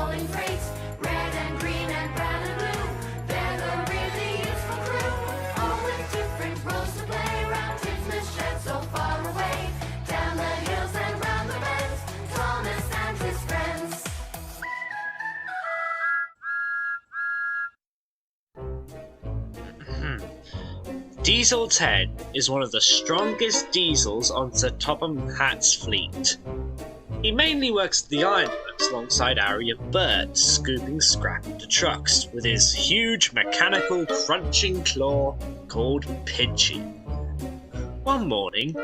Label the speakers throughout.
Speaker 1: hauling freight. Red and green and brown and blue, they're the really useful crew. All with different roles to play, round tinsmith sheds so far away. Down the hills and round the bends, Thomas and his friends.
Speaker 2: Diesel 10 is one of the strongest diesels on Sir Topham Hatt's fleet. He mainly works at the ironworks alongside Harry Bert, scooping scrap into trucks with his huge mechanical crunching claw called Pinchy. One morning,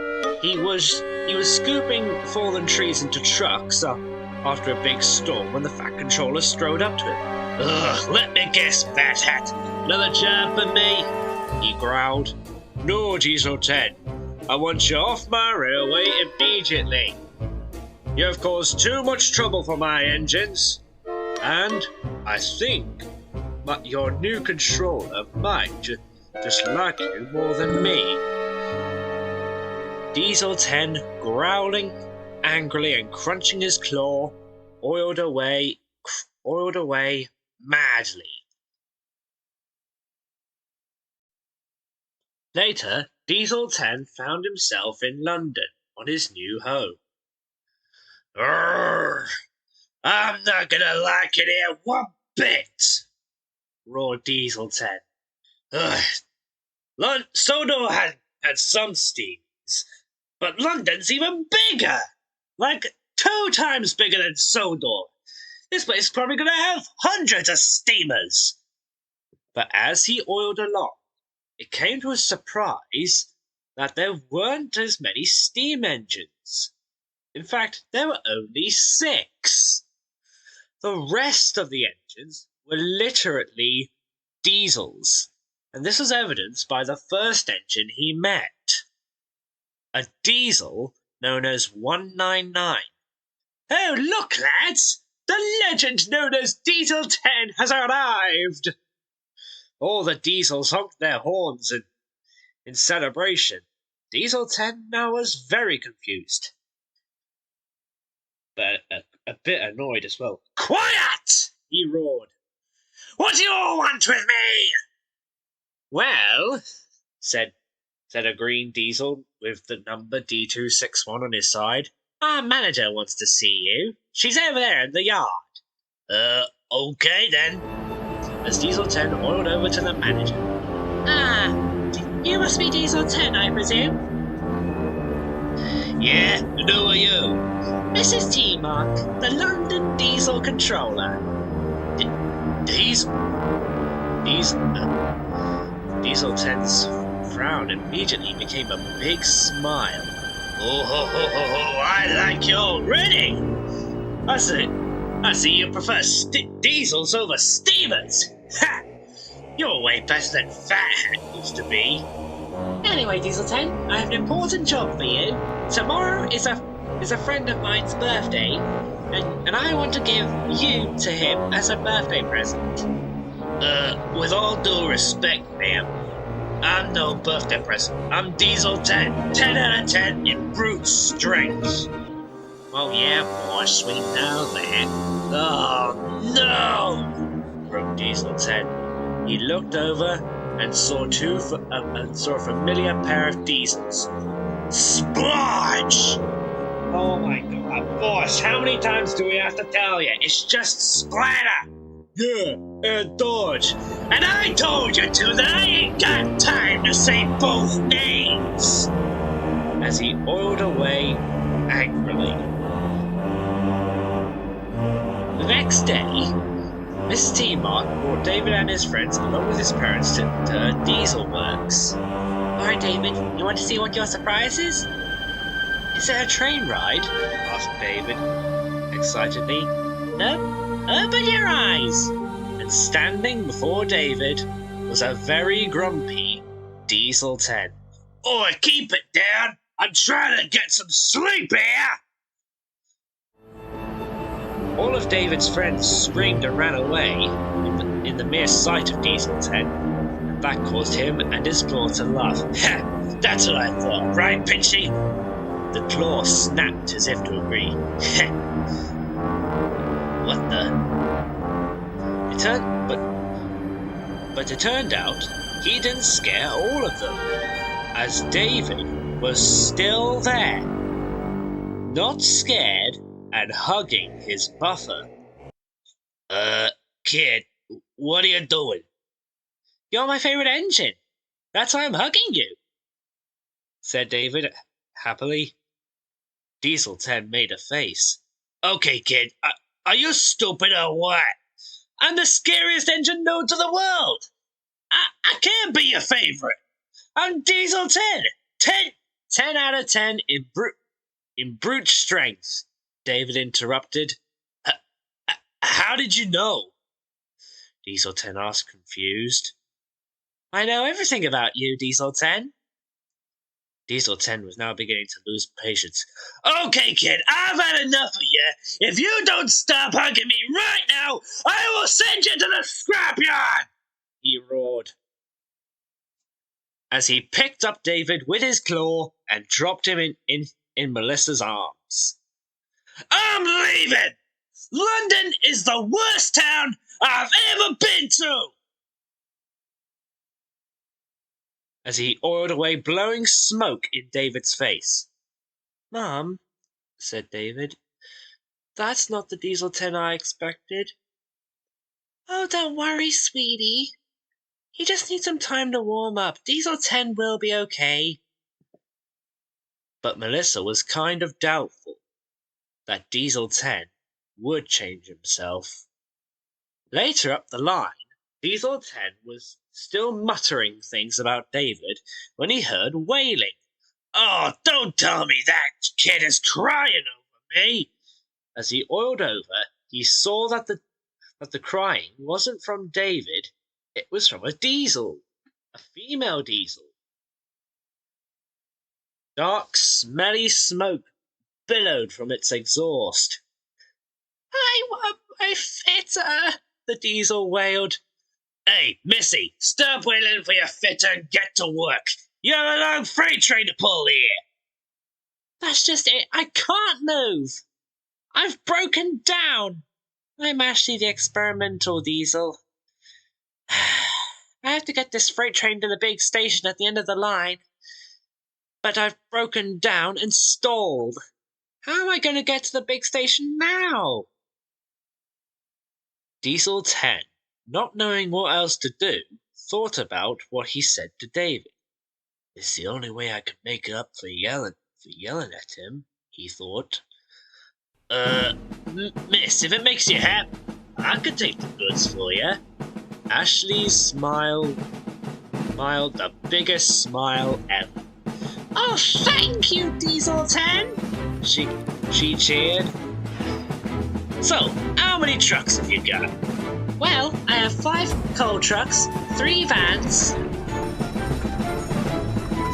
Speaker 2: he was scooping fallen trees into trucks after a big storm when the Fat Controller strode up to him. "Ugh, let me guess, Fat Hat. Another job for me?" he growled. "No, Diesel 10. I want you off my railway immediately. You have caused too much trouble for my engines, and I think that your new controller might just like you more than me." Diesel 10, growling angrily and crunching his claw, oiled away madly. Later, Diesel 10 found himself in London on his new home. "Urgh! I'm not gonna like it here one bit!" roared Diesel 10. Sodor had some steams, but London's even bigger! Like 2 times bigger than Sodor. This place is probably gonna have hundreds of steamers. But as he oiled along, it came to his surprise that there weren't as many steam engines. In fact, there were only 6. The rest of the engines were literally diesels, and this was evidenced by the first engine he met. A diesel known as 199. "Oh, look, lads! The legend known as Diesel 10 has arrived!" All the diesels honked their horns in celebration. Diesel 10 now was very confused, but a bit annoyed as well. "Quiet!" he roared. "What do you all want with me?" "Well," said a green diesel with the number D261 on his side, "our manager wants to see you. She's over there in the yard." Okay then." As Diesel 10 oiled over to the manager. "Ah, you must be Diesel 10, I presume?" "Yeah, and who are you?" "This is T-Mark, the London Diesel Controller." Diesel 10's frown immediately became a big smile. "Oh, ho, ho, ho, ho, I like you already! I see you prefer diesels over steamers! Ha! You're way better than Fat Hat used to be." "Anyway, Diesel 10, I have an important job for you. Tomorrow is a friend of mine's birthday, and I want to give you to him as a birthday present." With all due respect, ma'am, I'm no birthday present. I'm Diesel 10. 10 out of 10 in brute strength." "Oh yeah, boss, we know that." "Oh, no!" broke Diesel 10. He looked over and saw a familiar pair of diesels. Splodge! "Oh my god, boss, how many times do we have to tell you? It's just splatter!" "Yeah, and dodge." "And I told you to, that I ain't got time to say both names!" As he oiled away angrily. The next day, Miss T-Mark brought David and his friends along with his parents to Diesel Works. "Alright, David, you want to see what your surprise is?" "Is it a train ride?" asked David excitedly. "No? Open your eyes!" And standing before David was a very grumpy Diesel 10. "Oi, keep it down! I'm trying to get some sleep here!" All of David's friends screamed and ran away in the mere sight of Diesel 10, and that caused him and his claw to laugh. "Ha! That's what I thought, right, Pinchy?" The claw snapped as if to agree. "What the?" But it turned out he didn't scare all of them, as David was still there, not scared and hugging his buffer. Kid, what are you doing? You're my favorite engine. That's why I'm hugging you, said David happily. Diesel 10 made a face. Okay, kid, are you stupid or what? I'm the scariest engine known to the world. I can't be your favorite. I'm Diesel 10. 10 out of 10 in brute strength, David interrupted. How did you know? Diesel 10 asked, confused. I know everything about you, Diesel 10. Diesel 10 was now beginning to lose patience. Okay, kid, I've had enough of you. If you don't stop hugging me right now, I will send you to the scrapyard, he roared, as he picked up David with his claw and dropped him in Melissa's arms. I'm leaving! London is the worst town I've ever been to! As he oiled away, blowing smoke in David's face. Mum, said David, that's not the Diesel 10 I expected. Oh, don't worry, sweetie. He just needs some time to warm up. Diesel 10 will be okay. But Melissa was kind of doubtful that Diesel 10 would change himself. Later up the line, Diesel 10 was still muttering things about David when he heard wailing. Oh, don't tell me that kid is crying over me. As he oiled over, he saw that the crying wasn't from David, it was from a diesel, a female diesel. Dark, smelly smoke billowed from its exhaust. I want my fitter, the diesel wailed. Hey, Missy, stop wailing for your fitter and get to work. You have a long freight train to pull here. That's just it. I can't move. I've broken down. I'm actually the experimental diesel. I have to get this freight train to the big station at the end of the line. But I've broken down and stalled. How am I going to get to the big station now? Diesel 10, not knowing what else to do, thought about what he said to David. It's the only way I can make up for yelling at him, he thought. Miss, if it makes you happy, I could take the goods for you. Ashley smiled the biggest smile ever. Oh, thank you, Diesel 10! She cheered. So, how many trucks have you got? Well, I have 5 coal trucks, 3 vans,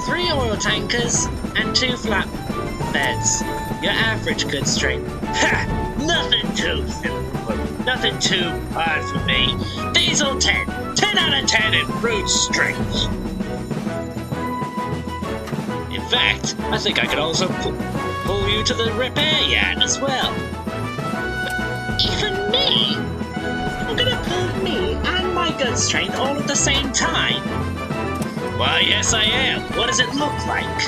Speaker 2: 3 oil tankers, and 2 flatbeds. Your average goods train. Ha! Nothing too simple. Nothing too hard for me. Diesel 10. 10 out of 10 in brute strength. In fact, I think I could also pull you to the repair yard as well. But even me? You're gonna pull me and my goods train all at the same time? Why, yes I am. What does it look like?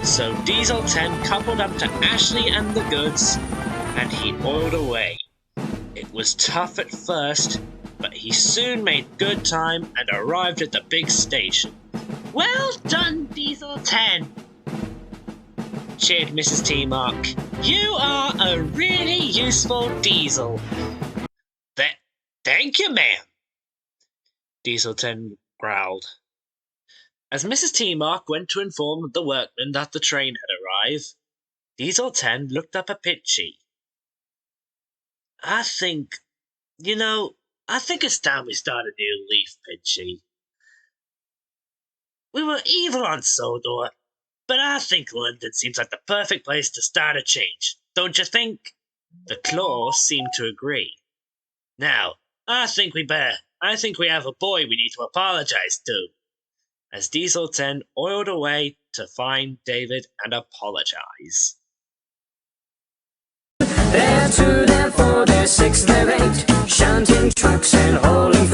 Speaker 2: So Diesel 10 coupled up to Ashley and the goods, and he oiled away. It was tough at first, but he soon made good time and arrived at the big station. Well done, Diesel 10, cheered Mrs. T. Mark. You are a really useful diesel. Thank you, ma'am, Diesel 10 growled. As Mrs. T. Mark went to inform the workmen that the train had arrived, Diesel 10 looked up at Pitchy. I think it's time we start a new leaf, Pitchy. We were evil on Sodor, but I think London seems like the perfect place to start a change, don't you think? The claw seemed to agree. Now, I think we have a boy we need to apologize to. As Diesel 10 oiled away to find David and apologize.
Speaker 3: They're two, they're four, they're six, they're eight, shunting trucks and hauling